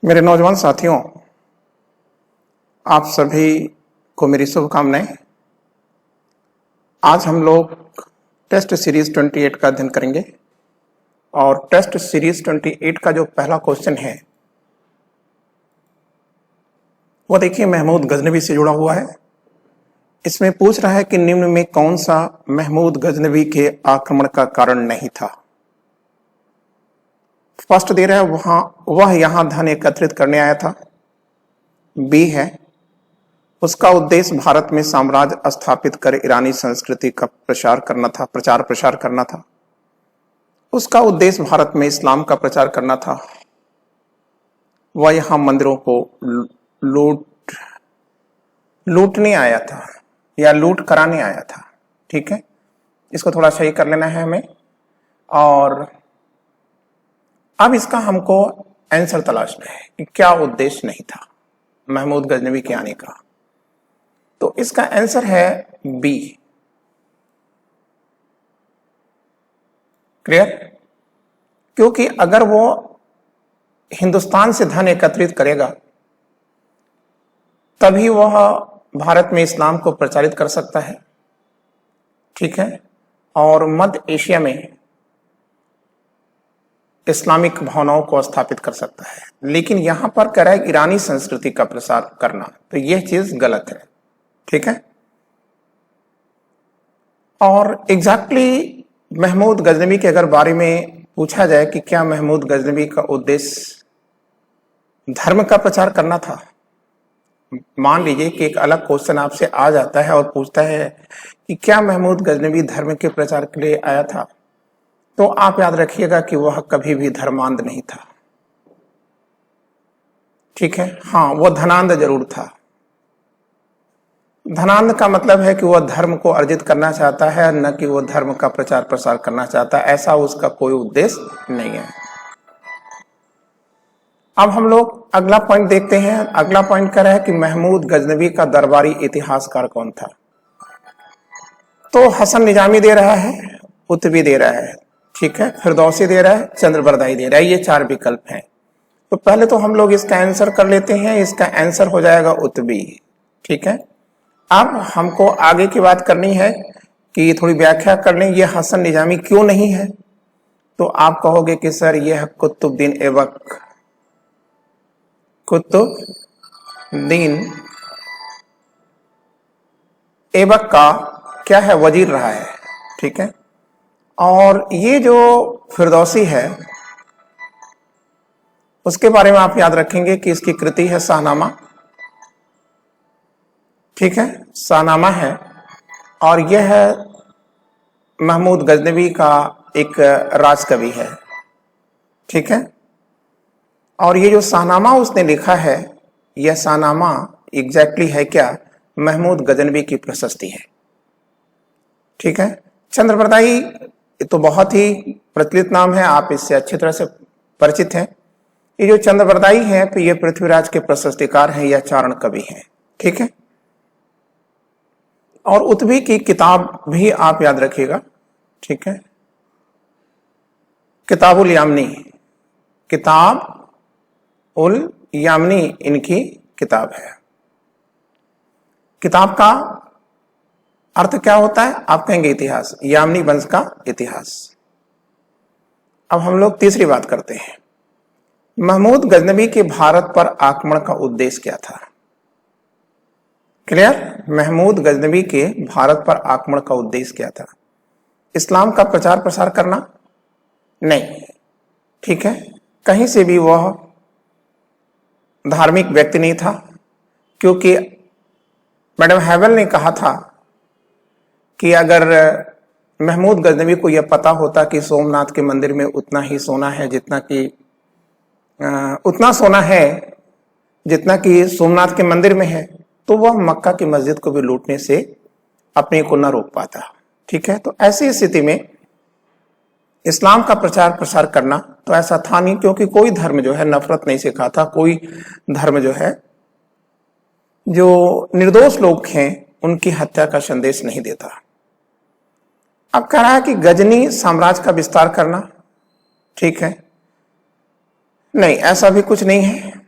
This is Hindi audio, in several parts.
मेरे नौजवान साथियों, आप सभी को मेरी शुभकामनाएं। आज हम लोग टेस्ट सीरीज 28 का अध्ययन करेंगे और टेस्ट सीरीज 28 का जो पहला क्वेश्चन है वो देखिए महमूद गजनवी से जुड़ा हुआ है। इसमें पूछ रहा है कि निम्न में कौन सा महमूद गजनवी के आक्रमण का कारण नहीं था। फर्स्ट दे रहा है वह यहां धन एकत्रित करने आया था। बी है उसका उद्देश्य भारत में साम्राज्य स्थापित कर ईरानी संस्कृति का प्रचार प्रसार करना था। उसका उद्देश्य भारत में इस्लाम का प्रचार करना था। वह यहां मंदिरों को लूटने आया था या लूट कराने आया था। ठीक है, इसको थोड़ा सही कर लेना है हमें। और अब इसका हमको आंसर तलाशना है कि क्या उद्देश्य नहीं था महमूद गजनवी के आने का। तो इसका आंसर है बी। क्लियर? क्योंकि अगर वो हिंदुस्तान से धन एकत्रित करेगा तभी वह भारत में इस्लाम को प्रचारित कर सकता है। ठीक है, और मध्य एशिया में इस्लामिक भावनाओं को स्थापित कर सकता है। लेकिन यहां पर कह रहा है ईरानी संस्कृति का प्रसार करना, तो यह चीज गलत है। ठीक है, और एग्जैक्टली महमूद गजनवी के अगर बारे में पूछा जाए कि क्या महमूद गजनवी का उद्देश्य धर्म का प्रचार करना था। मान लीजिए कि एक अलग क्वेश्चन आपसे आ जाता है और पूछता है कि क्या महमूद गजनवी धर्म के प्रचार के लिए आया था, तो आप याद रखिएगा कि वह कभी भी धर्मांध नहीं था। ठीक है, हाँ वह धनांध जरूर था। धनांध का मतलब है कि वह धर्म को अर्जित करना चाहता है, न कि वह धर्म का प्रचार प्रसार करना चाहता है। ऐसा उसका कोई उद्देश्य नहीं है। अब हम लोग अगला पॉइंट देखते हैं। अगला पॉइंट कह रहा है कि महमूद गजनवी का दरबारी इतिहासकार कौन था। तो हसन निजामी दे रहा है, उतबी दे रहा है, ठीक है, फिरदौसी दे रहा है, चंद्रबरदाई दे रहा है। ये चार विकल्प हैं। तो पहले तो हम लोग इसका आंसर कर लेते हैं। इसका आंसर हो जाएगा उतबी। ठीक है, अब हमको आगे की बात करनी है कि थोड़ी व्याख्या कर लें ये हसन निजामी क्यों नहीं है। तो आप कहोगे कि सर यह कुतुबुद्दीन ऐबक का क्या है, वजीर रहा है। ठीक है, और ये जो फिरदौसी है उसके बारे में आप याद रखेंगे कि इसकी कृति है शाहनामा। ठीक है, शाहनामा है, और यह है महमूद गजनवी का एक राजकवि है। ठीक है, और ये जो शाहनामा उसने लिखा है, यह शाहनामा एग्जैक्टली है क्या, महमूद गजनवी की प्रशस्ति है। ठीक है, चंद्रबरदाई तो बहुत ही प्रचलित नाम है, आप इससे अच्छी तरह से परिचित हैं। ये जो चंद्रबरदाई है तो ये पृथ्वीराज के प्रशस्तिकार हैं या चारण कवि हैं। ठीक है, और उतबी की किताब भी आप याद रखिएगा। ठीक है, किताबुल यामनी इनकी किताब है। किताब का अर्थ क्या होता है, आप कहेंगे इतिहास, यामनी वंश का इतिहास। अब हम लोग तीसरी बात करते हैं। महमूद गजनवी के भारत पर आक्रमण का उद्देश्य क्या था। क्लियर? महमूद गजनवी के भारत पर आक्रमण का उद्देश्य क्या था। इस्लाम का प्रचार प्रसार करना नहीं। ठीक है, कहीं से भी वह धार्मिक व्यक्ति नहीं था, क्योंकि मैडम हैवल ने कहा था कि अगर महमूद गजनवी को यह पता होता कि सोमनाथ के मंदिर में उतना सोना है जितना कि सोमनाथ के मंदिर में है, तो वह मक्का की मस्जिद को भी लूटने से अपने को न रोक पाता। ठीक है, तो ऐसी स्थिति में इस्लाम का प्रचार प्रसार करना तो ऐसा था नहीं, क्योंकि कोई धर्म जो है नफरत नहीं सिखाता। कोई धर्म जो है जो निर्दोष लोग हैं उनकी हत्या का संदेश नहीं देता। अब कह रहा है कि गजनी साम्राज्य का विस्तार करना। ठीक है, नहीं, ऐसा भी कुछ नहीं है।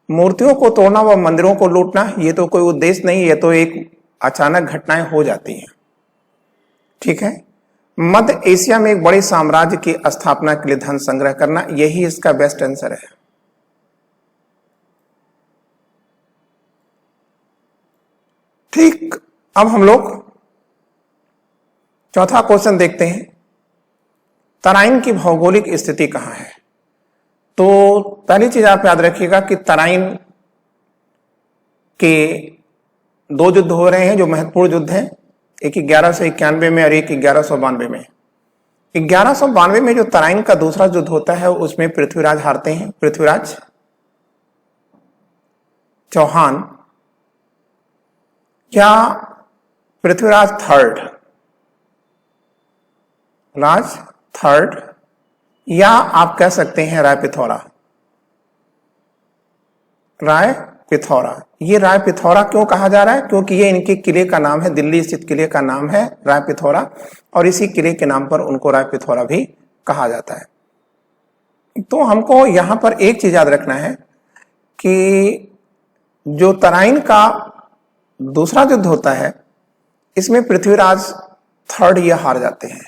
मूर्तियों को तोड़ना व मंदिरों को लूटना ये तो कोई उद्देश्य नहीं, ये तो एक अचानक घटनाएं हो जाती हैं। ठीक है, मध्य एशिया में एक बड़े साम्राज्य की स्थापना के लिए धन संग्रह करना, यही इसका बेस्ट आंसर है। ठीक, अब हम लोग चौथा क्वेश्चन देखते हैं। तराइन की भौगोलिक स्थिति कहां है? तो पहली चीज आप याद रखिएगा कि तराइन के दो युद्ध हो रहे हैं जो महत्वपूर्ण युद्ध हैं, एक 1191 में और एक 1192 में। 1192 में जो तराइन का दूसरा युद्ध होता है उसमें पृथ्वीराज हारते हैं, पृथ्वीराज चौहान या पृथ्वीराज थर्ड या आप कह सकते हैं राय पिथौरा। ये राय पिथौरा क्यों कहा जा रहा है? क्योंकि ये इनके किले का नाम है, दिल्ली स्थित किले का नाम है राय पिथौरा, और इसी किले के नाम पर उनको राय पिथौरा भी कहा जाता है। तो हमको यहां पर एक चीज याद रखना है कि जो तराइन का दूसरा युद्ध होता है इसमें पृथ्वीराज थर्ड ये हार जाते हैं,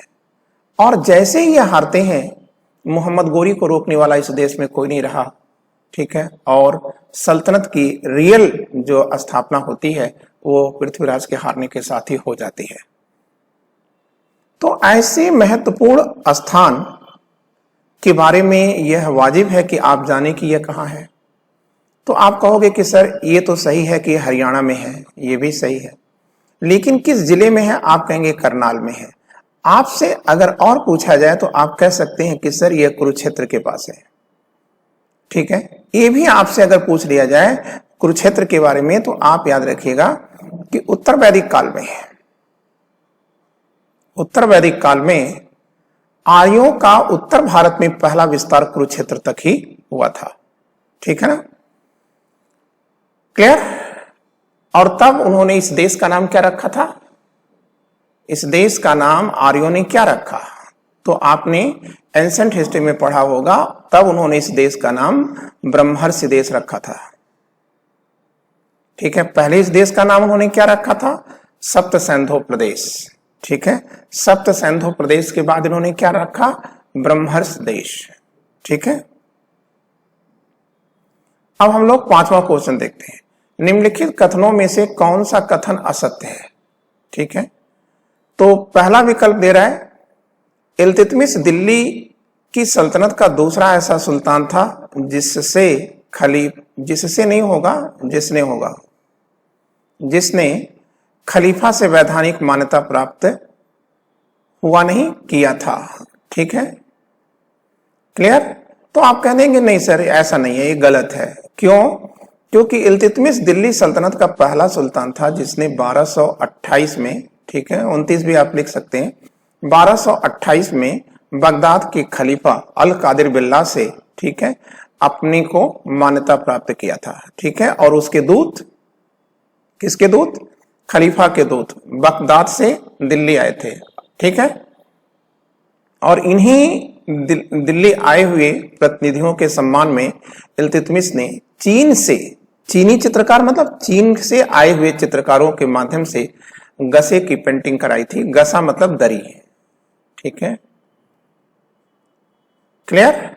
और जैसे ही ये हारते हैं मोहम्मद गोरी को रोकने वाला इस देश में कोई नहीं रहा। ठीक है, और सल्तनत की रियल जो स्थापना होती है वो पृथ्वीराज के हारने के साथ ही हो जाती है। तो ऐसे महत्वपूर्ण स्थान के बारे में यह वाजिब है कि आप जाने कि यह कहां है। तो आप कहोगे कि सर ये तो सही है कि हरियाणा में है, ये भी सही है, लेकिन किस जिले में है? आप कहेंगे करनाल में है। आपसे अगर और पूछा जाए तो आप कह सकते हैं कि सर ये कुरुक्षेत्र के पास है। ठीक है, ये भी आपसे अगर पूछ लिया जाए कुरुक्षेत्र के बारे में तो आप याद रखिएगा कि उत्तर वैदिक काल में है। उत्तर वैदिक काल में आर्यों का उत्तर भारत में पहला विस्तार कुरुक्षेत्र तक ही हुआ था। ठीक है ना, क्लियर? और तब उन्होंने इस देश का नाम क्या रखा था? इस देश का नाम आर्यों ने क्या रखा? तो आपने एंसेंट हिस्ट्री में पढ़ा होगा, तब उन्होंने इस देश का नाम ब्रह्मर्षि देश रखा था। ठीक है, पहले इस देश का नाम उन्होंने क्या रखा था? सप्त सैंधो प्रदेश। ठीक है, सप्त सैंधो प्रदेश के बाद इन्होंने क्या रखा? ब्रह्मर्षि देश। ठीक है, अब हम लोग पांचवा क्वेश्चन देखते हैं। निम्नलिखित कथनों में से कौन सा कथन असत्य है? ठीक है, तो पहला विकल्प दे रहा है इल्तुतमिश दिल्ली की सल्तनत का दूसरा ऐसा सुल्तान था जिसने खलीफा से वैधानिक मान्यता प्राप्त हुआ नहीं किया था। ठीक है, क्लियर? तो आप कह देंगे नहीं सर ऐसा नहीं है, ये गलत है। क्यों? क्योंकि इल्तुतमिश दिल्ली सल्तनत का पहला सुल्तान था जिसने 1228 में, ठीक है 29 भी आप लिख सकते हैं, 1228 में बगदाद के खलीफा अल कादिर बिल्ला से, ठीक है, अपने को मान्यता प्राप्त किया था। ठीक है, और उसके दूत, किसके दूत? खलीफा के दूत बगदाद से दिल्ली आए थे। ठीक है, और इन्हीं दिल्ली आए हुए प्रतिनिधियों के सम्मान में इल्तुतमिश ने चीन से, चीनी चित्रकार मतलब चीन से आए हुए चित्रकारों के माध्यम से गसे की पेंटिंग कराई थी। गसा मतलब दरी। ठीक है, क्लियर?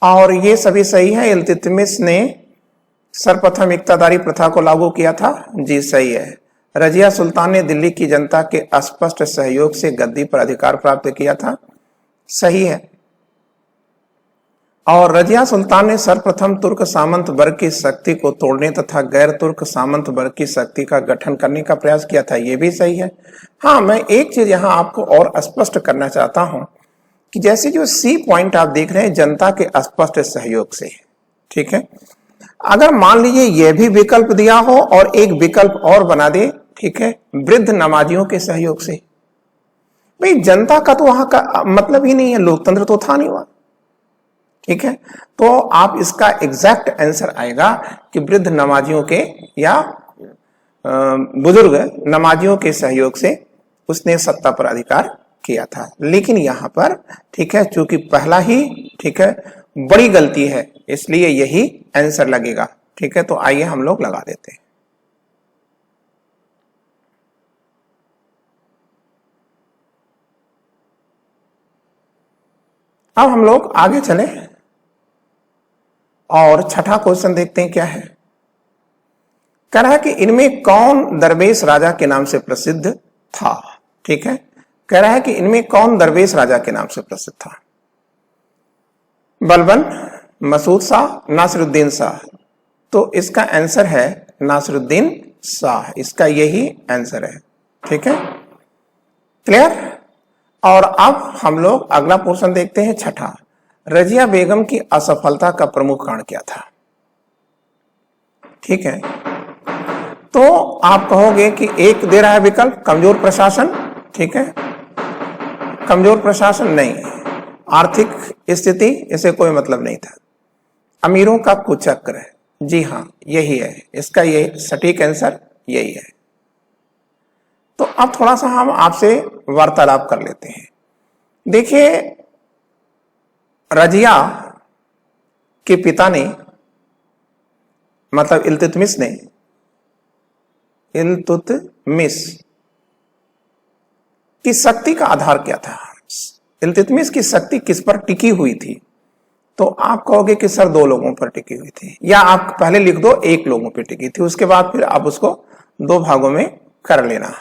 और ये सभी सही है। इल्तुतमिश ने सर्वप्रथम इक्तादारी प्रथा को लागू किया था। जी सही है। रजिया सुल्तान ने दिल्ली की जनता के स्पष्ट सहयोग से गद्दी पर अधिकार प्राप्त किया था। सही है। और रजिया सुल्तान ने सर्वप्रथम तुर्क सामंत वर्ग की शक्ति को तोड़ने तथा गैर तुर्क सामंत वर्ग की शक्ति का गठन करने का प्रयास किया था। यह भी सही है। हाँ, मैं एक चीज यहां आपको और स्पष्ट करना चाहता हूं कि जैसे जो सी पॉइंट आप देख रहे हैं जनता के स्पष्ट सहयोग से, ठीक है, अगर मान लीजिए यह भी विकल्प दिया हो और एक विकल्प और बना दे, ठीक है, वृद्ध नमाजियों के सहयोग से, भाई जनता का तो वहां का मतलब ही नहीं है, लोकतंत्र तो था नहीं वहां। ठीक है, तो आप इसका एग्जैक्ट आंसर आएगा कि वृद्ध नमाजियों के या बुजुर्ग नमाजियों के सहयोग से उसने सत्ता पर अधिकार किया था। लेकिन यहां पर, ठीक है, चूंकि पहला ही, ठीक है, बड़ी गलती है, इसलिए यही आंसर लगेगा। ठीक है, तो आइए हम लोग लगा देते हैं। अब हम लोग आगे चले और छठा क्वेश्चन देखते हैं क्या है। कह रहा है कि इनमें कौन दरवेश राजा के नाम से प्रसिद्ध था। ठीक है, कह रहा है कि इनमें कौन दरवेश राजा के नाम से प्रसिद्ध था। बलबन, मसूद शाह, नासिरुद्दीन शाह। तो इसका आंसर है नासिरुद्दीन शाह, इसका यही आंसर है। ठीक है, क्लियर। और अब हम लोग अगला पोर्शन देखते हैं, छठा। रजिया बेगम की असफलता का प्रमुख कारण क्या था। ठीक है, तो आप कहोगे कि एक दे रहा है विकल्प, कमजोर प्रशासन। ठीक है, कमजोर प्रशासन नहीं, आर्थिक स्थिति, इसे कोई मतलब नहीं था। अमीरों का कुचक्र है, जी हां यही है, इसका ये सटीक आंसर यही है। तो अब थोड़ा सा हम आपसे वार्तालाप कर लेते हैं। देखिए, रजिया के पिता ने, मतलब इल्तुतमिश ने, इल्तुतमिश की शक्ति का आधार क्या था। इल्तुतमिश की शक्ति किस पर टिकी हुई थी। तो आप कहोगे कि सर 2 लोगों पर टिकी हुई थी, या आप पहले लिख दो 1 लोगों पर टिकी थी, उसके बाद फिर आप उसको 2 भागों में कर लेना।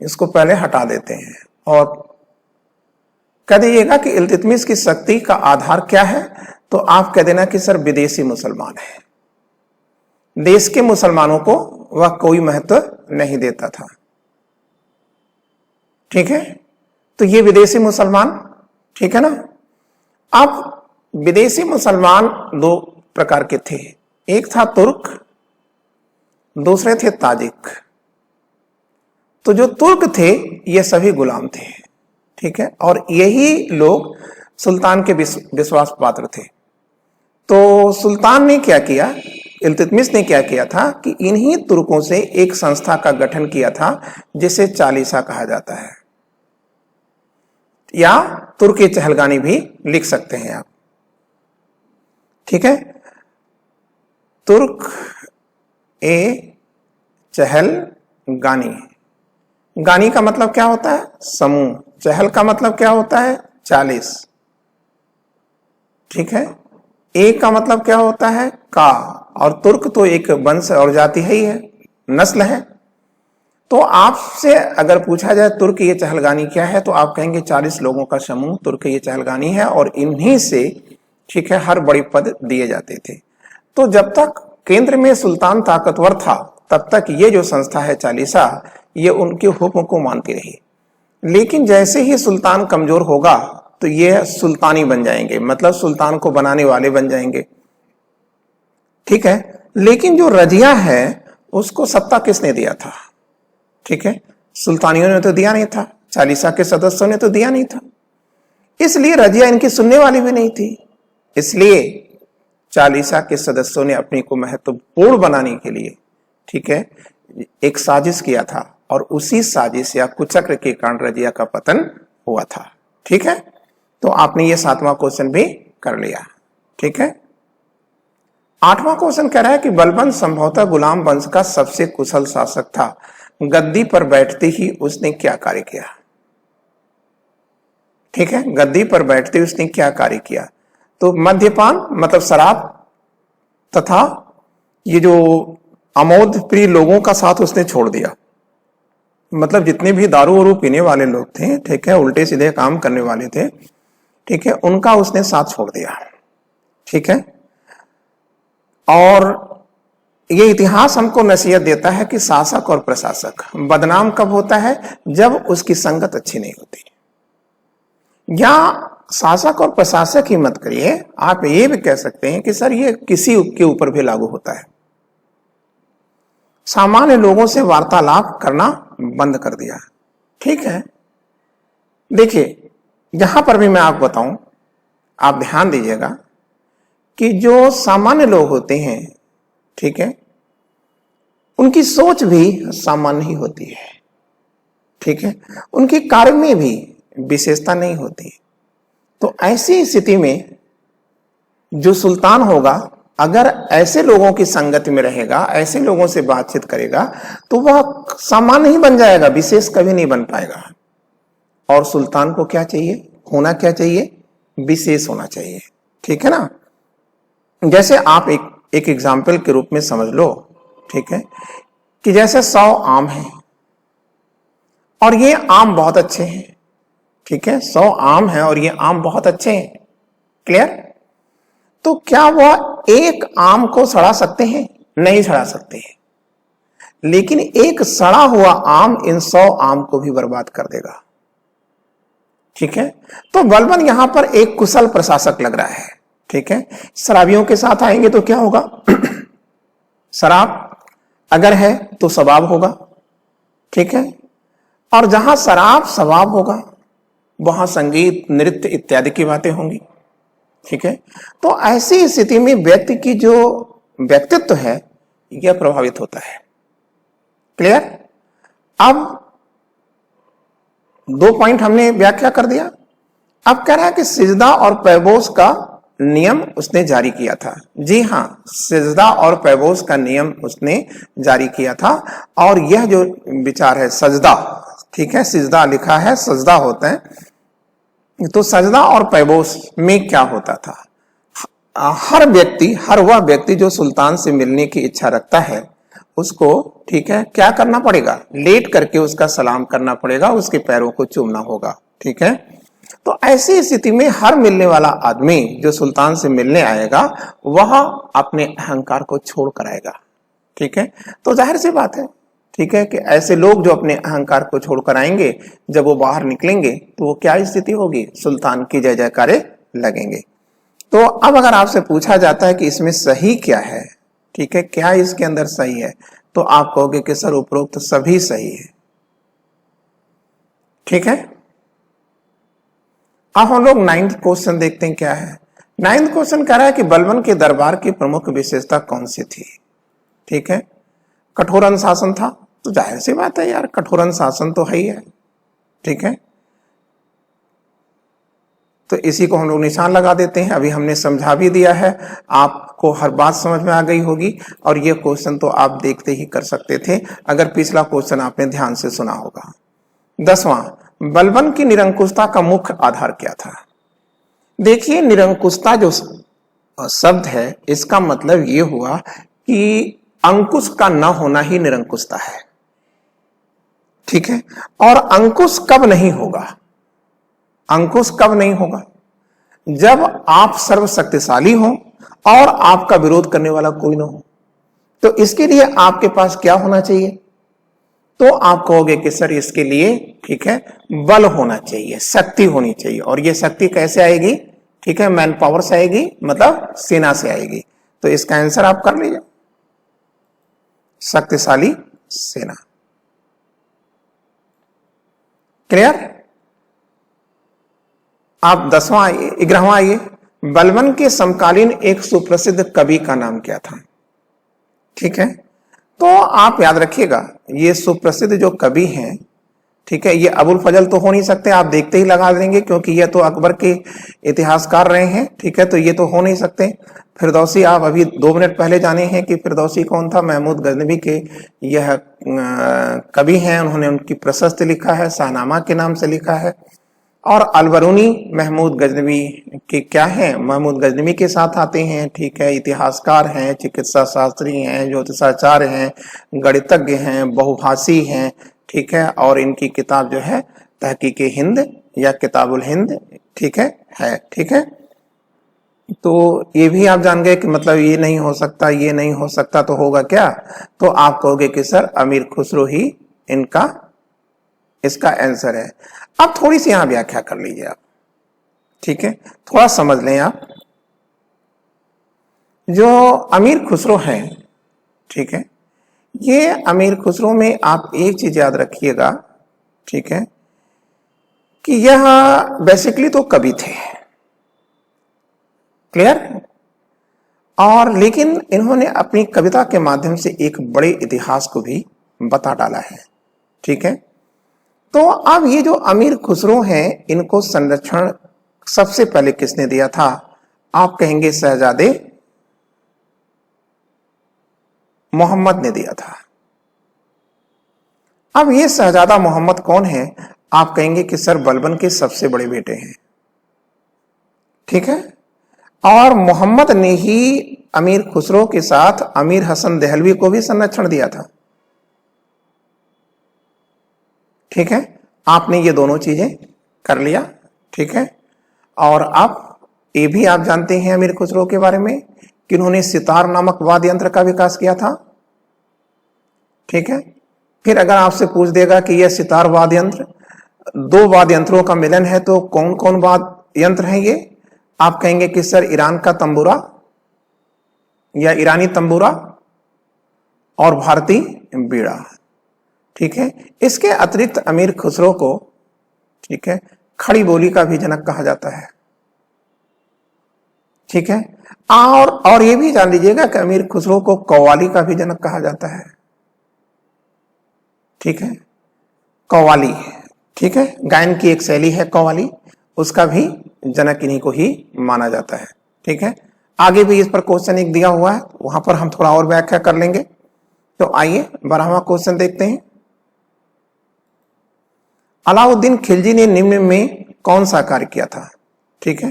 इसको पहले हटा देते हैं और कह दीजिएगा कि इल्तुतमिश की शक्ति का आधार क्या है। तो आप कह देना कि सर विदेशी मुसलमान है, देश के मुसलमानों को वह कोई महत्व नहीं देता था। ठीक है, तो ये विदेशी मुसलमान, ठीक है ना। अब विदेशी मुसलमान 2 प्रकार के थे, एक था तुर्क, दूसरे थे ताजिक। तो जो तुर्क थे ये सभी गुलाम थे। ठीक है, और यही लोग सुल्तान के विश्वास पात्र थे। तो सुल्तान ने क्या किया, इल्तुतमिश ने क्या किया था कि इन्हीं तुर्कों से एक संस्था का गठन किया था जिसे चालीसा कहा जाता है, या तुर्की चहलगानी भी लिख सकते हैं आप। ठीक है, तुर्क ए चहलगानी। गानी का मतलब क्या होता है, समूह। चहल का मतलब क्या होता है, 40। ठीक है, ए का मतलब क्या होता है, का। और तुर्क तो एक वंश और जाति है ही है, नस्ल है। तो आपसे अगर पूछा जाए तुर्क ये चहलगानी क्या है, तो आप कहेंगे 40 लोगों का समूह तुर्क ये चहलगानी है, और इन्हीं से, ठीक है, हर बड़ी पद दिए जाते थे। तो जब तक केंद्र में सुल्तान ताकतवर था तब तक ये जो संस्था है चालीसा, ये उनके हुक्म को मानती रही। लेकिन जैसे ही सुल्तान कमजोर होगा तो ये सुल्तानी बन जाएंगे, मतलब सुल्तान को बनाने वाले बन जाएंगे। ठीक है, लेकिन जो रजिया है उसको सत्ता किसने दिया था। ठीक है, सुल्तानियों ने तो दिया नहीं था, चालीसा के सदस्यों ने तो दिया नहीं था, इसलिए रजिया इनकी सुनने वाली भी नहीं थी। इसलिए चालीसा के सदस्यों ने अपने को महत्वपूर्ण बनाने के लिए, ठीक है, एक साजिश किया था, और उसी साजिश या कुचक्र के कारण रजिया का पतन हुआ था। ठीक है, तो आपने ये 7वां क्वेश्चन भी कर लिया। ठीक है, 8वां क्वेश्चन कह रहा है कि बलबन संभवतः गुलाम वंश का सबसे कुशल शासक था, गद्दी पर बैठते ही उसने क्या कार्य किया। ठीक है, गद्दी पर बैठते ही उसने क्या कार्य किया। तो मद्यपान मतलब शराब, तथा ये जो अमोद प्रिय लोगों का साथ उसने छोड़ दिया, मतलब जितने भी दारू वारू पीने वाले लोग थे, ठीक है, उल्टे सीधे काम करने वाले थे, ठीक है, उनका उसने साथ छोड़ दिया। ठीक है, और ये इतिहास हमको नसीहत देता है कि शासक और प्रशासक बदनाम कब होता है, जब उसकी संगत अच्छी नहीं होती। या शासक और प्रशासक ही मत करिए, आप ये भी कह सकते हैं कि सर ये किसी के ऊपर भी लागू होता है। सामान्य लोगों से वार्तालाप करना बंद कर दिया। ठीक है, देखिए यहां पर भी मैं आपको बताऊं, आप ध्यान दीजिएगा कि जो सामान्य लोग होते हैं, ठीक है, उनकी सोच भी सामान्य ही होती है। ठीक है, उनके कार्य में भी विशेषता नहीं होती। तो ऐसी स्थिति में जो सुल्तान होगा, अगर ऐसे लोगों की संगति में रहेगा, ऐसे लोगों से बातचीत करेगा, तो वह सामान्य ही बन जाएगा, विशेष कभी नहीं बन पाएगा। और सुल्तान को क्या चाहिए, होना क्या चाहिए, विशेष होना चाहिए। ठीक है ना। जैसे आप एक एग्जाम्पल के रूप में समझ लो, ठीक है, कि जैसे 100 आम हैं और ये आम बहुत अच्छे हैं। ठीक है, 100 आम हैं और ये आम बहुत अच्छे हैं। क्लियर। तो क्या वह एक आम को सड़ा सकते हैं? नहीं सड़ा सकते हैं। लेकिन एक सड़ा हुआ आम इन 100 आम को भी बर्बाद कर देगा। ठीक है। तो बलबन यहां पर एक कुशल प्रशासक लग रहा है। ठीक है। शराबियों के साथ आएंगे तो क्या होगा? शराब अगर है तो शबाब होगा। ठीक है। और जहां शराब शबाब होगा वहां संगीत नृत्य इत्यादि की बातें होंगी। ठीक है। तो ऐसी स्थिति में व्यक्ति की जो व्यक्तित्व है यह प्रभावित होता है। क्लियर। अब 2 पॉइंट हमने व्याख्या कर दिया। अब कह रहा है कि सिजदा और पैबोस का नियम उसने जारी किया था। जी हां, सिजदा और पैबोस का नियम उसने जारी किया था। और यह जो विचार है सजदा, ठीक है, सिजदा लिखा है, सजदा होता है। तो सजदा और पैबोस में क्या होता था? हर वह व्यक्ति जो सुल्तान से मिलने की इच्छा रखता है उसको, ठीक है, क्या करना पड़ेगा? लेट करके उसका सलाम करना पड़ेगा, उसके पैरों को चूमना होगा। ठीक है। तो ऐसी स्थिति में हर मिलने वाला आदमी जो सुल्तान से मिलने आएगा वह अपने अहंकार को छोड़ कर आएगा। ठीक है। तो जाहिर सी बात है, ठीक है, कि ऐसे लोग जो अपने अहंकार को छोड़कर आएंगे, जब वो बाहर निकलेंगे तो वो क्या स्थिति होगी? सुल्तान की जय जयकारे लगेंगे। तो अब अगर आपसे पूछा जाता है कि इसमें सही क्या है, ठीक है, क्या इसके अंदर सही है, तो आप कहोगे कि सर उपरोक्त सभी सही है। ठीक है। अब हम लोग 9th क्वेश्चन देखते हैं क्या है। 9th क्वेश्चन कह रहा है कि बलबन के दरबार की प्रमुख विशेषता कौन सी थी? ठीक है। कठोर अनुशासन था। तो जाहिर सी बात है यार, कठोर अनुशासन तो है ही है। ठीक है। तो इसी को हम लोग निशान लगा देते हैं। अभी हमने समझा भी दिया है, आपको हर बात समझ में आ गई होगी। और ये क्वेश्चन तो आप देखते ही कर सकते थे अगर पिछला क्वेश्चन आपने ध्यान से सुना होगा। 10वां, बलबन की निरंकुशता का मुख्य आधार क्या था? देखिए, निरंकुशता जो शब्द है इसका मतलब ये हुआ कि अंकुश का न होना ही निरंकुशता है। ठीक है। और अंकुश कब नहीं होगा? अंकुश कब नहीं होगा? जब आप सर्वशक्तिशाली हो और आपका विरोध करने वाला कोई ना हो। तो इसके लिए आपके पास क्या होना चाहिए? तो आप कहोगे कि सर इसके लिए, ठीक है, बल होना चाहिए, शक्ति होनी चाहिए। और ये शक्ति कैसे आएगी? ठीक है, मैन पावर से आएगी, मतलब सेना से आएगी। तो इसका आंसर आप कर लीजिए, शक्तिशाली सेना। क्लियर। आप 11वां आइए। बलबन के समकालीन एक सुप्रसिद्ध कवि का नाम क्या था? ठीक है। तो आप याद रखिएगा, ये सुप्रसिद्ध जो कवि हैं, ठीक है, ये अबुल फजल तो हो नहीं सकते, आप देखते ही लगा देंगे, क्योंकि ये तो अकबर के इतिहासकार रहे हैं। ठीक है। तो ये तो हो नहीं सकते। फिरदौसी, आप अभी 2 मिनट पहले जाने हैं कि फिरदौसी कौन था? महमूद गजनवी के यह कवि हैं, उन्होंने उनकी प्रशस्ति लिखा है, शाहनामा के नाम से लिखा है। और अलबरूनी महमूद गजनवी के क्या हैं? महमूद गजनवी के साथ आते हैं। ठीक है। इतिहासकार हैं, चिकित्सा शास्त्री हैं, ज्योतिषाचार्य हैं, गणितज्ञ हैं, बहुभाषी हैं। ठीक है। और इनकी किताब जो है तहकीके हिंद या किताबुल हिंद, ठीक है। ठीक है। तो ये भी आप जान गए कि मतलब ये नहीं हो सकता, ये नहीं हो सकता, तो होगा क्या? तो आप कहोगे कि सर अमीर खुसरो ही इसका आंसर है। अब थोड़ी सी यहां व्याख्या कर लीजिए आप। ठीक है। थोड़ा समझ लें आप। जो अमीर खुसरो हैं, ठीक है, ये अमीर खुसरो में आप एक चीज याद रखिएगा, ठीक है, कि यह बेसिकली तो कवि थे। क्लियर। और लेकिन इन्होंने अपनी कविता के माध्यम से एक बड़े इतिहास को भी बता डाला है। ठीक है। तो अब ये जो अमीर खुसरो हैं, इनको संरक्षण सबसे पहले किसने दिया था? आप कहेंगे शहजादे मोहम्मद ने दिया था। अब ये शहजादा मोहम्मद कौन है? आप कहेंगे कि सर बलबन के सबसे बड़े बेटे हैं, ठीक है। और मोहम्मद ने ही अमीर खुसरो के साथ अमीर हसन देहलवी को भी संरक्षण दिया था, ठीक है। आपने ये दोनों चीजें कर लिया, ठीक है। और आप ये भी आप जानते हैं अमीर खुसरो के बारे में कि उन्होंने सितार नामक वाद्य यंत्र का विकास किया था, ठीक है। फिर अगर आपसे पूछ देगा कि यह सितार वाद्य यंत्र दो वाद्य यंत्रों का मिलन है तो कौन कौन वाद्य यंत्र है ये? आप कहेंगे कि सर ईरान का तंबूरा या ईरानी तंबूरा और भारतीय बीड़ा, ठीक है। इसके अतिरिक्त अमीर खुसरो को, ठीक है, खड़ी बोली का भी जनक कहा जाता है, ठीक है। और ये भी जान लीजिएगा कि अमीर खुसरो को कव्वाली का भी जनक कहा जाता है, ठीक है। कव्वाली, ठीक है, गायन की एक शैली है कव्वाली, उसका भी जनक इन्हीं को ही माना जाता है, ठीक है। आगे भी इस पर क्वेश्चन एक दिया हुआ है, वहां पर हम थोड़ा और व्याख्या कर लेंगे। तो आइए 12वां क्वेश्चन देखते हैं। अलाउद्दीन खिलजी ने निम्न में कौन सा कार्य किया था? ठीक है,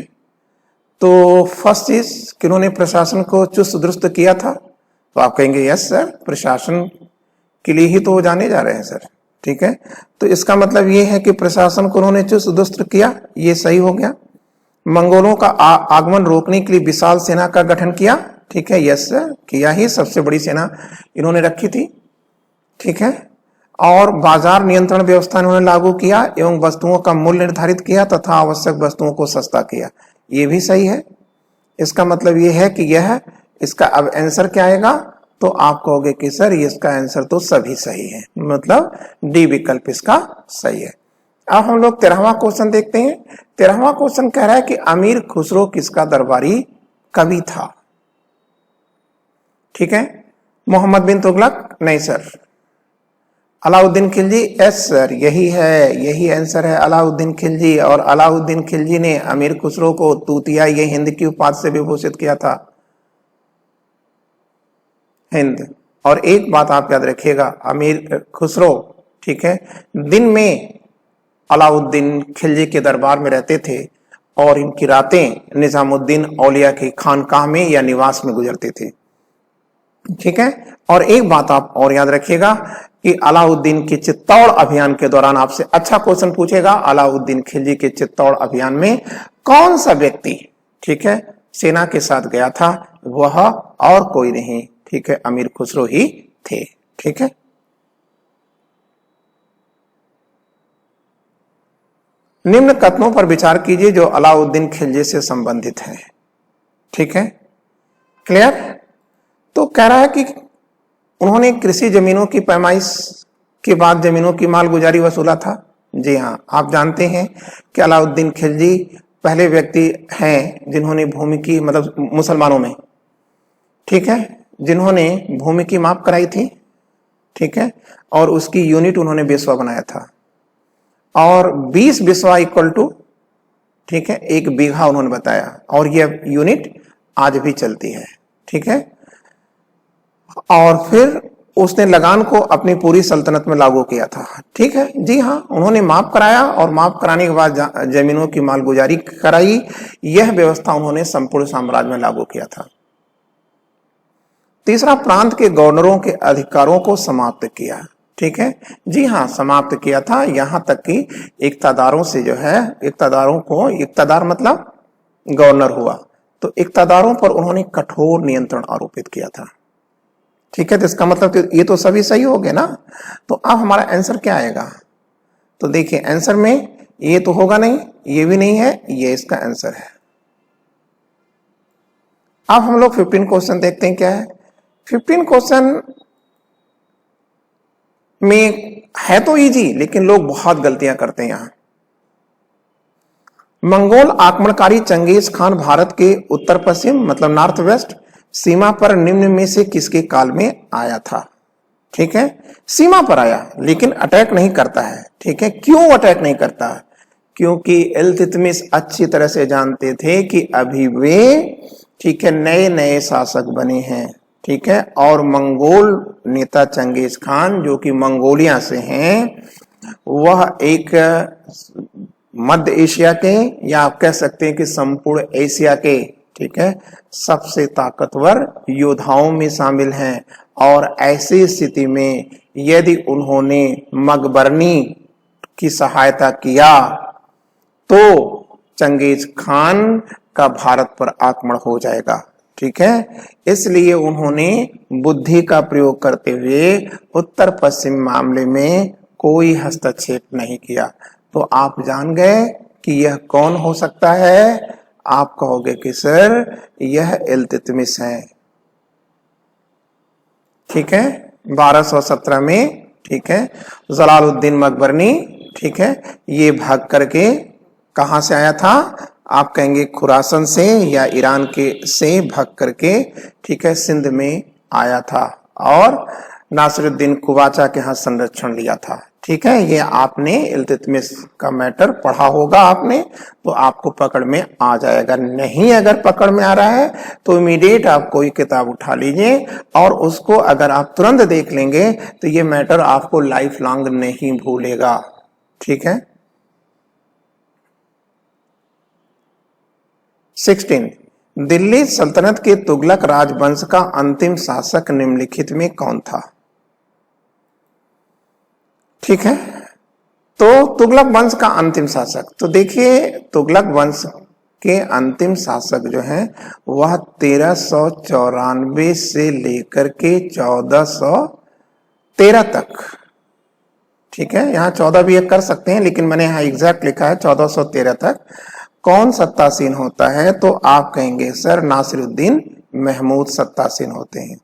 तो फर्स्ट चीज कि उन्होंने प्रशासन को चुस्त दुरुस्त किया था। तो आप कहेंगे यस सर, प्रशासन के लिए ही तो वो जाने जा रहे हैं सर, ठीक है। तो इसका मतलब ये है कि प्रशासन को उन्होंने चुस्त दुरुस्त किया, ये सही हो गया। मंगोलों का आगमन रोकने के लिए विशाल सेना का गठन किया, ठीक है, यस सर, किया ही, सबसे बड़ी सेना इन्होंने रखी थी, ठीक है। और बाजार नियंत्रण व्यवस्था इन्होंने लागू किया एवं वस्तुओं का मूल्य निर्धारित किया तथा आवश्यक वस्तुओं को सस्ता किया, ये भी सही है। इसका मतलब ये है कि यह इसका अब आंसर क्या आएगा? तो आप कहोगे कि सर ये इसका आंसर तो सभी सही है, मतलब डी विकल्प इसका सही है। अब हम लोग 13वां क्वेश्चन देखते हैं। 13वां क्वेश्चन कह रहा है कि अमीर खुसरो किसका दरबारी कवि था? ठीक है, मोहम्मद बिन तुगलक? नहीं sir. Alauddin Khilji? Yes sir, यही है, यही आंसर है, अलाउद्दीन खिलजी। और अलाउद्दीन खिलजी ने अमीर खुसरो को तूतिया ये हिंद की उपाधि से विभूषित किया था, हिंद। और एक बात आप याद रखिएगा, अमीर खुसरो, ठीक है, दिन में अलाउद्दीन खिलजी के दरबार में रहते थे और इनकी रातें निजामुद्दीन औलिया की खानकाह में या निवास में गुजरते थे, ठीक है। और एक बात आप और याद रखिएगा कि अलाउद्दीन के चित्तौड़ अभियान के दौरान आपसे अच्छा क्वेश्चन पूछेगा, अलाउद्दीन खिलजी के चित्तौड़ अभियान में कौन सा व्यक्ति, ठीक है, सेना के साथ गया था? वह और कोई नहीं, ठीक है, अमीर खुसरो ही थे, ठीक है। निम्न कथनों पर विचार कीजिए जो अलाउद्दीन खिलजी से संबंधित हैं, ठीक है, क्लियर। तो कह रहा है कि उन्होंने कृषि जमीनों की पैमाइश के बाद जमीनों की मालगुजारी वसूला था। जी हाँ, आप जानते हैं कि अलाउद्दीन खिलजी पहले व्यक्ति हैं जिन्होंने भूमि की, मतलब मुसलमानों में, ठीक है, जिन्होंने भूमि की माप कराई थी, ठीक है, और उसकी यूनिट उन्होंने बिस्वा बनाया था। और 20 बिस्वा इक्वल टू, ठीक है, 1 बीघा उन्होंने बताया, और यह यूनिट आज भी चलती है, ठीक है। और फिर उसने लगान को अपनी पूरी सल्तनत में लागू किया था, ठीक है। जी हाँ, उन्होंने माप कराया और माप कराने के बाद जमीनों की मालगुजारी कराई। यह व्यवस्था उन्होंने संपूर्ण साम्राज्य में लागू किया था। तीसरा, प्रांत के गवर्नरों के अधिकारों को समाप्त किया, ठीक है। जी हाँ, समाप्त किया था, यहां तक कि इक्तादारों से जो है, इक्तादारों को, इक्तादार मतलब गवर्नर हुआ, तो इक्तादारों पर उन्होंने कठोर नियंत्रण आरोपित किया था, ठीक है। तो इसका मतलब ये तो सभी सही हो गए ना। तो अब हमारा आंसर क्या आएगा? तो देखिए आंसर में ये तो होगा नहीं, ये भी नहीं है, ये इसका आंसर है। अब हम लोग 15 क्वेश्चन देखते हैं क्या है। 15 क्वेश्चन में है तो इजी, लेकिन लोग बहुत गलतियां करते हैं यहां। मंगोल आक्रमणकारी चंगेज खान भारत के उत्तर पश्चिम, मतलब नॉर्थ वेस्ट सीमा पर निम्न में से किसके काल में आया था? ठीक है, सीमा पर आया लेकिन अटैक नहीं करता है, ठीक है। क्यों अटैक नहीं करता है? क्योंकि इल्तुतमिश अच्छी तरह से जानते थे कि अभी वे, ठीक है, नए नए शासक बने हैं, ठीक है, और मंगोल नेता चंगेज खान जो कि मंगोलिया से हैं, वह एक मध्य एशिया के, या आप कह सकते हैं कि संपूर्ण एशिया के, ठीक है, सबसे ताकतवर योद्धाओं में शामिल हैं। और ऐसी स्थिति में यदि उन्होंने मकबरनी की सहायता किया तो चंगेज खान का भारत पर आक्रमण हो जाएगा, ठीक है। इसलिए उन्होंने बुद्धि का प्रयोग करते हुए उत्तर पश्चिम मामले में कोई हस्तक्षेप नहीं किया। तो आप जान गए कि यह कौन हो सकता है। आप कहोगे कि सर यह इल्तुतमिश है, ठीक है, 1217 में, ठीक है, जलालुद्दीन मकबरनी, ठीक है, ये भाग करके कहां से आया था, आप कहेंगे खुरासन से या ईरान के से भाग करके, ठीक है, सिंध में आया था और नासिरुद्दीन कुबाचा के यहाँ संरक्षण लिया था, ठीक है। ये आपने इल्तुतमिश का मैटर पढ़ा होगा आपने, तो आपको पकड़ में आ जाएगा। नहीं अगर पकड़ में आ रहा है तो इमीडिएट आप कोई किताब उठा लीजिए और उसको अगर आप तुरंत देख लेंगे तो ये मैटर आपको लाइफ लॉन्ग नहीं भूलेगा, ठीक है। 16, दिल्ली सल्तनत के तुगलक राजवंश का अंतिम शासक निम्नलिखित में कौन था, ठीक है। तो तुगलक वंश का अंतिम शासक, तो देखिए तुगलक वंश के अंतिम शासक जो हैं वह 1394 से लेकर के 1413 तक, ठीक है, यहाँ 14 भी कर सकते हैं लेकिन मैंने यहाँ एग्जैक्ट लिखा है 1413 तक कौन सत्तासीन होता है, तो आप कहेंगे सर नासिरुद्दीन महमूद सत्तासीन होते हैं,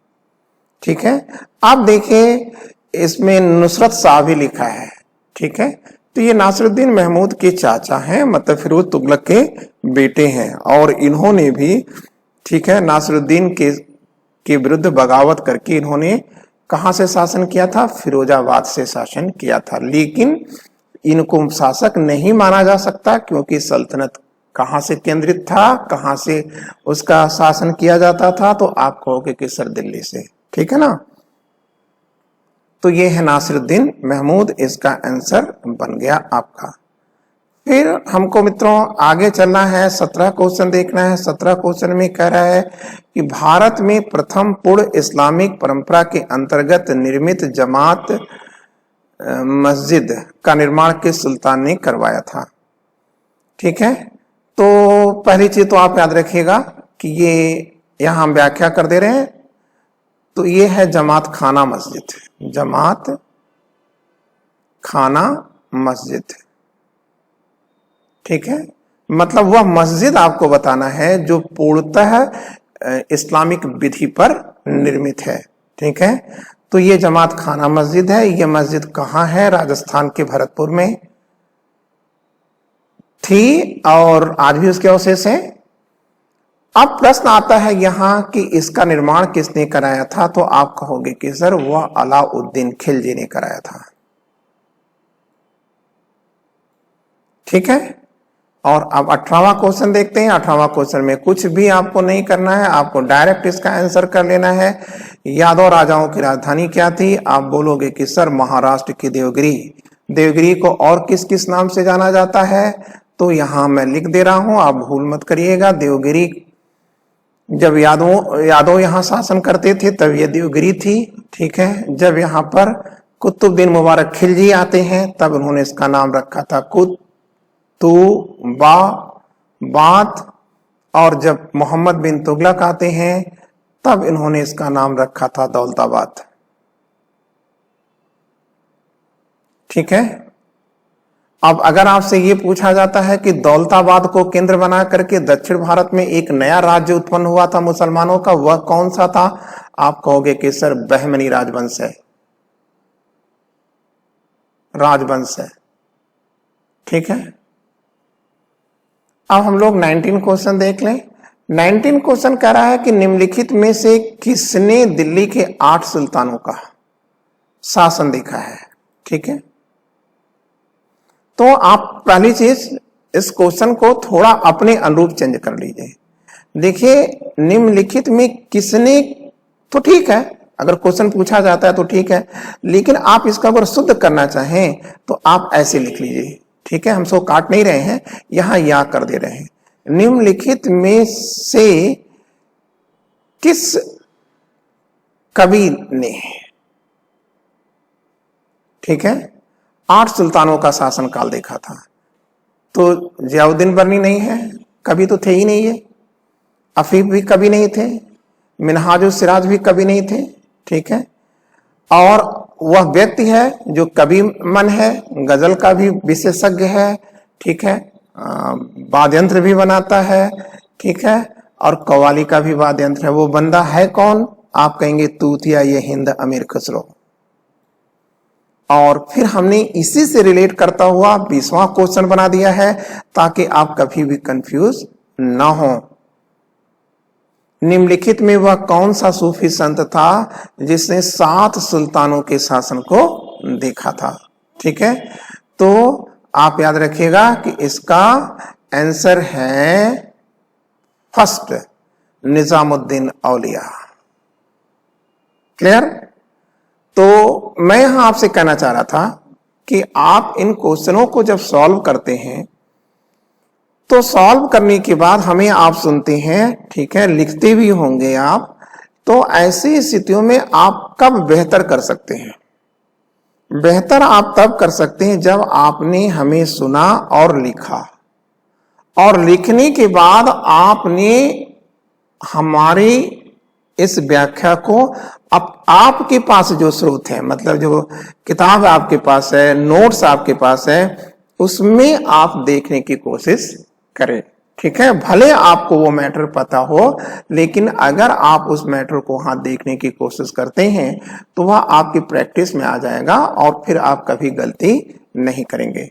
ठीक है। आप देखिए इसमें नुसरत शाह भी लिखा है, ठीक है, तो ये नासिरुद्दीन महमूद के चाचा हैं, मतलब फिरोज तुगलक के बेटे हैं और इन्होंने भी, ठीक है, नासिरुद्दीन के विरुद्ध बगावत करके इन्होंने कहां से शासन किया था, फिरोजाबाद से शासन किया था। लेकिन इनको शासक नहीं माना जा सकता क्योंकि सल्तनत कहां से केंद्रित था, कहां से उसका शासन किया जाता था, तो आप कहोगे कि सर दिल्ली से, ठीक है ना। तो ये है नासिरुद्दीन महमूद, इसका आंसर बन गया आपका। फिर हमको मित्रों आगे चलना है, 17 क्वेश्चन देखना है। 17 क्वेश्चन में कह रहा है कि भारत में प्रथम पूर्ण इस्लामिक परंपरा के अंतर्गत निर्मित जमात मस्जिद का निर्माण किस सुल्तान ने करवाया था, ठीक है। तो पहली चीज तो आप याद रखिएगा कि ये यहां हम व्याख्या कर दे रहे हैं, तो ये है जमात खाना मस्जिद, जमात खाना मस्जिद, ठीक है। मतलब वह मस्जिद आपको बताना है जो पूर्णतः इस्लामिक विधि पर निर्मित है, ठीक है। तो ये जमात खाना मस्जिद है। ये मस्जिद कहाँ है, राजस्थान के भरतपुर में थी और आज भी उसके अवशेष हैं। अब प्रश्न आता है यहां कि इसका निर्माण किसने कराया था, तो आप कहोगे कि सर वह अलाउद्दीन खिलजी ने कराया था, ठीक है। और अब 18वां क्वेश्चन देखते हैं। 18वां क्वेश्चन में कुछ भी आपको नहीं करना है, आपको डायरेक्ट इसका आंसर कर लेना है। यादव राजाओं की राजधानी क्या थी, आप बोलोगे कि सर महाराष्ट्र की देवगिरी। देवगिरी को और किस किस नाम से जाना जाता है, तो यहां मैं लिख दे रहा हूं, आप भूल मत करिएगा। देवगिरी जब यादव यहां शासन करते थे तब ये देवगिरी थी, ठीक है। जब यहाँ पर कुतुबुद्दीन मुबारक खिलजी आते हैं तब उन्होंने इसका नाम रखा था कुतुबाबाद, और जब मोहम्मद बिन तुगलक आते हैं तब इन्होंने इसका नाम रखा था दौलताबाद, ठीक है। अब अगर आपसे ये पूछा जाता है कि दौलताबाद को केंद्र बना करके दक्षिण भारत में एक नया राज्य उत्पन्न हुआ था मुसलमानों का, वह कौन सा था, आप कहोगे कि सर बहमनी राजवंश है, राजवंश है, ठीक है। अब हम लोग 19 क्वेश्चन देख लें। 19 क्वेश्चन कह रहा है कि निम्नलिखित में से किसने दिल्ली के 8 सुल्तानों का शासन देखा है, ठीक है। तो आप पहली चीज इस क्वेश्चन को थोड़ा अपने अनुरूप चेंज कर लीजिए। देखिए निम्नलिखित में किसने, तो ठीक है अगर क्वेश्चन पूछा जाता है तो ठीक है, लेकिन आप इसका अगर शुद्ध करना चाहें तो आप ऐसे लिख लीजिए। ठीक है, हम सो काट नहीं रहे हैं, यहां या कर दे रहे हैं। निम्नलिखित में से किस कवि ने, ठीक है, 8 सुल्तानों का शासनकाल देखा था? तो जियाउद्दीन बर्नी नहीं है, कवि तो थे ही नहीं ये। अफीफ भी कवि नहीं थे, मिनहाजुल सिराज भी कवि नहीं थे। ठीक है, और वह व्यक्ति है जो कवि मन है, गजल का भी विशेषज्ञ है। ठीक है, वाद्य यंत्र भी बनाता है। ठीक है, और कव्वाली का भी वाद्य यंत्र है। वो बंदा है कौन? आप कहेंगे तूतिया ये हिंद अमीर खुसरो। और फिर हमने इसी से रिलेट करता हुआ 20वां क्वेश्चन बना दिया है ताकि आप कभी भी कंफ्यूज ना हो। निम्नलिखित में वह कौन सा सूफी संत था जिसने 7 सुल्तानों के शासन को देखा था? ठीक है, तो आप याद रखिएगा कि इसका आंसर है फर्स्ट, निजामुद्दीन औलिया। क्लियर? तो मैं यहां आपसे कहना चाह रहा था कि आप इन क्वेश्चनों को जब सॉल्व करते हैं तो सॉल्व करने के बाद हमें आप सुनते हैं, ठीक है, लिखते भी होंगे आप, तो ऐसी स्थितियों में आप कब बेहतर कर सकते हैं? बेहतर आप तब कर सकते हैं जब आपने हमें सुना और लिखा, और लिखने के बाद आपने हमारी इस व्याख्या को आपके पास जो स्रोत है, मतलब जो किताब आपके पास है, नोट्स आपके पास है, उसमें आप देखने की कोशिश करें। ठीक है, भले आपको वो मैटर पता हो, लेकिन अगर आप उस मैटर को वहां देखने की कोशिश करते हैं तो वह आपकी प्रैक्टिस में आ जाएगा और फिर आप कभी गलती नहीं करेंगे।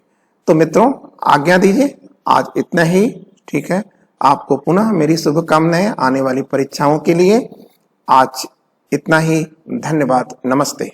तो मित्रों आज्ञा दीजिए, आज इतना ही। ठीक है, आपको पुनः मेरी शुभकामनाएं आने वाली परीक्षाओं के लिए। आज इतना ही, धन्यवाद, नमस्ते।